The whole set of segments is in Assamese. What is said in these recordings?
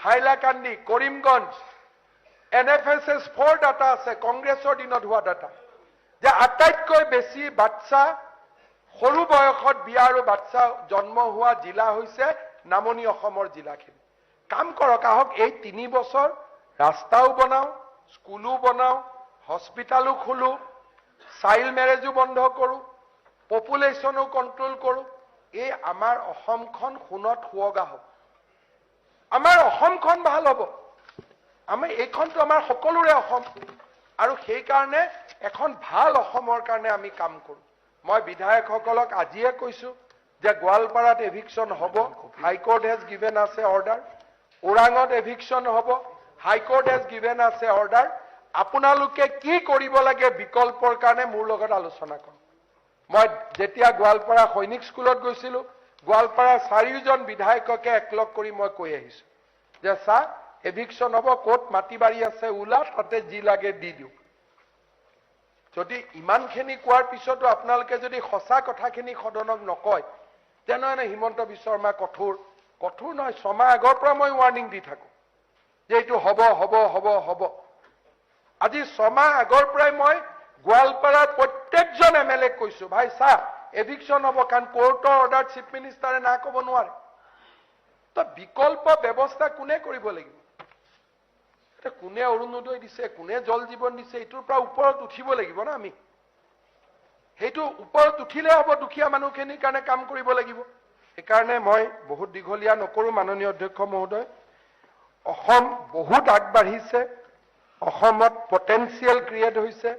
হাইলাকান্দি, কৰিমগঞ্জ, NFSS 4 ডাটা আছে, কংগ্ৰেছৰ দিনত হোৱা ডাটা, যে আটাইতকৈ বেছি বাচ্চা সৰু বয়সত বিয়া আৰু বাচ্চা জন্ম হোৱা জিলা হৈছে নামনি অসমৰ জিলাখিনি। কাম কৰক, আহক এই 3 বছৰ ৰাস্তাও বনাও, স্কুলো বনাও, হস্পিটালো খোলো, চাইল্ড মেৰেজো বন্ধ কৰো, পপুলেশ্যনো কন্ট্ৰোল কৰো। এই আমাৰ অসমখন সোণত সুৱগা হ'ব, আমাৰ অসমখন ভাল হ'ব। আমি এইখনটো আমাৰ সকলোৰে অসম, আৰু সেই কাৰণে এখন ভাল অসমৰ কাৰণে আমি কাম কৰো। মই বিধায়কসকলক আজিয়ে কৈছো যে গোৱালপাৰাত এভিকশ্যন হ'ব, হাইকোৰ্ট হেজ গিভেন আছে অৰ্ডাৰ। ওৰাঙত এভিকশ্যন হ'ব, হাইকোৰ্ট হেজ গিভেন আছে অৰ্ডাৰ। আপোনালোকে কি কৰিব লাগে বিকল্পৰ কাৰণে মোৰ লগত আলোচনা কৰক। মই যেতিয়া গোৱালপাৰা সৈনিক স্কুলত গৈছিলো, গোৱালপাৰা 4জন বিধায়ককে একলগ কৰি মই কৈ আহিছো যে চা এভিকশ্যন হ'ব, ক'ত মাটি বাৰী আছে ওলা, তাতে যি লাগে দি দিওঁ। যদি ইমানখিনি কোৱাৰ পিছতো আপোনালোকে যদি সঁচা কথাখিনি সদনক নকয়, তেনেহ'লে হিমন্ত বিশ্ব শৰ্মা কঠোৰ নহয়, 6 মাহ আগৰ পৰা মই ৱাৰ্ণিং দি থাকো যে এইটো হ'ব হ'ব হ'ব হ'ব। আজি 6 মাহ আগৰ পৰাই মই গোৱালপাৰাৰ প্ৰত্যেকজন MLA কৈছো, ভাই চাহ এভিকশ্যন হ'ব, কাৰণ কোৰ্টৰ অৰ্ডাৰ চিফ মিনিষ্টাৰে না ক'ব নোৱাৰে। তো বিকল্প ব্যৱস্থা কোনে কৰিব লাগিব? কোনে অৰুণোদয় দিছে, কোনে জল জীৱন দিছে, এইটোৰ পৰা ওপৰত উঠিব লাগিব না। আমি সেইটো ওপৰত উঠিলে হ'ব, দুখীয়া মানুহখিনিৰ কাৰণে কাম কৰিব লাগিব। সেইকাৰণে মই বহুত দীঘলীয়া নকৰো। মাননীয় অধ্যক্ষ মহোদয়, অসম বহুত আগবাঢ়িছে, অসমত পটেনচিয়েল ক্ৰিয়েট হৈছে।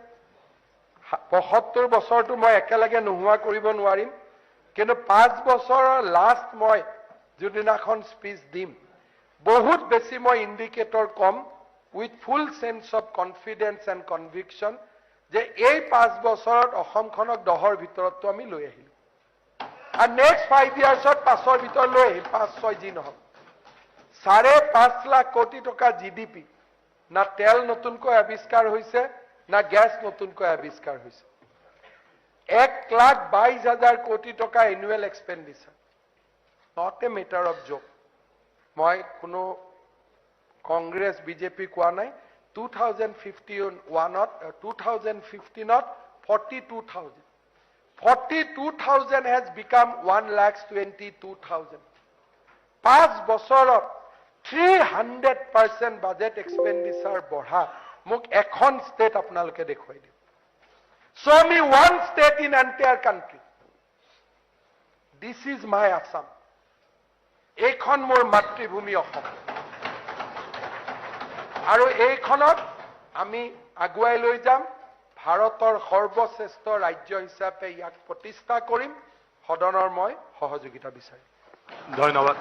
75 বছৰটো মই একেলগে নোহোৱা কৰিব নোৱাৰিম, কিন্তু 5 বছৰৰ লাষ্ট মই যিদিনাখন স্পীচ দিম, বহুত বেছি মই indicator com with full sense of confidence and conviction যে এই 5 বছৰত অসমখনক 10ৰ ভিতৰতটো আমি লৈ আহিলো, আৰু নেক্সট 5 ইয়াৰ্ছত 5ৰ ভিতৰত লৈ আহিম, 5-6 যি নহওক। 5.5 লাখ কোটি টকা GDP, না তেল নতুনকৈ আৱিষ্কাৰ হৈছে, না গ্যাস নতুনকৈ আৱিষ্কাৰ হৈছে। 1,22,000 কোটি টকা annual expenditure, not a matter of joke. মই কোনো কংগ্ৰেছ বিজেপি কোৱা নাই। 2015ত 42,000 has become 1,22,000. 5 বছৰত 300% বাজেট এক্সপেণ্ডিচাৰ বঢ়া মোক এখন ষ্টেট আপোনালোকে দেখুৱাই দিয়ক। Show me one state in entire country. This is my Assam. এইখন মোৰ মাতৃভূমি অসম, আৰু এইখনত আমি আগুৱাই লৈ যাম। ভাৰতৰ সৰ্বশ্ৰেষ্ঠ ৰাজ্য হিচাপে ইয়াক প্ৰতিষ্ঠা কৰিম। সদনৰ মই সহযোগিতা বিচাৰিম। ধন্যবাদ।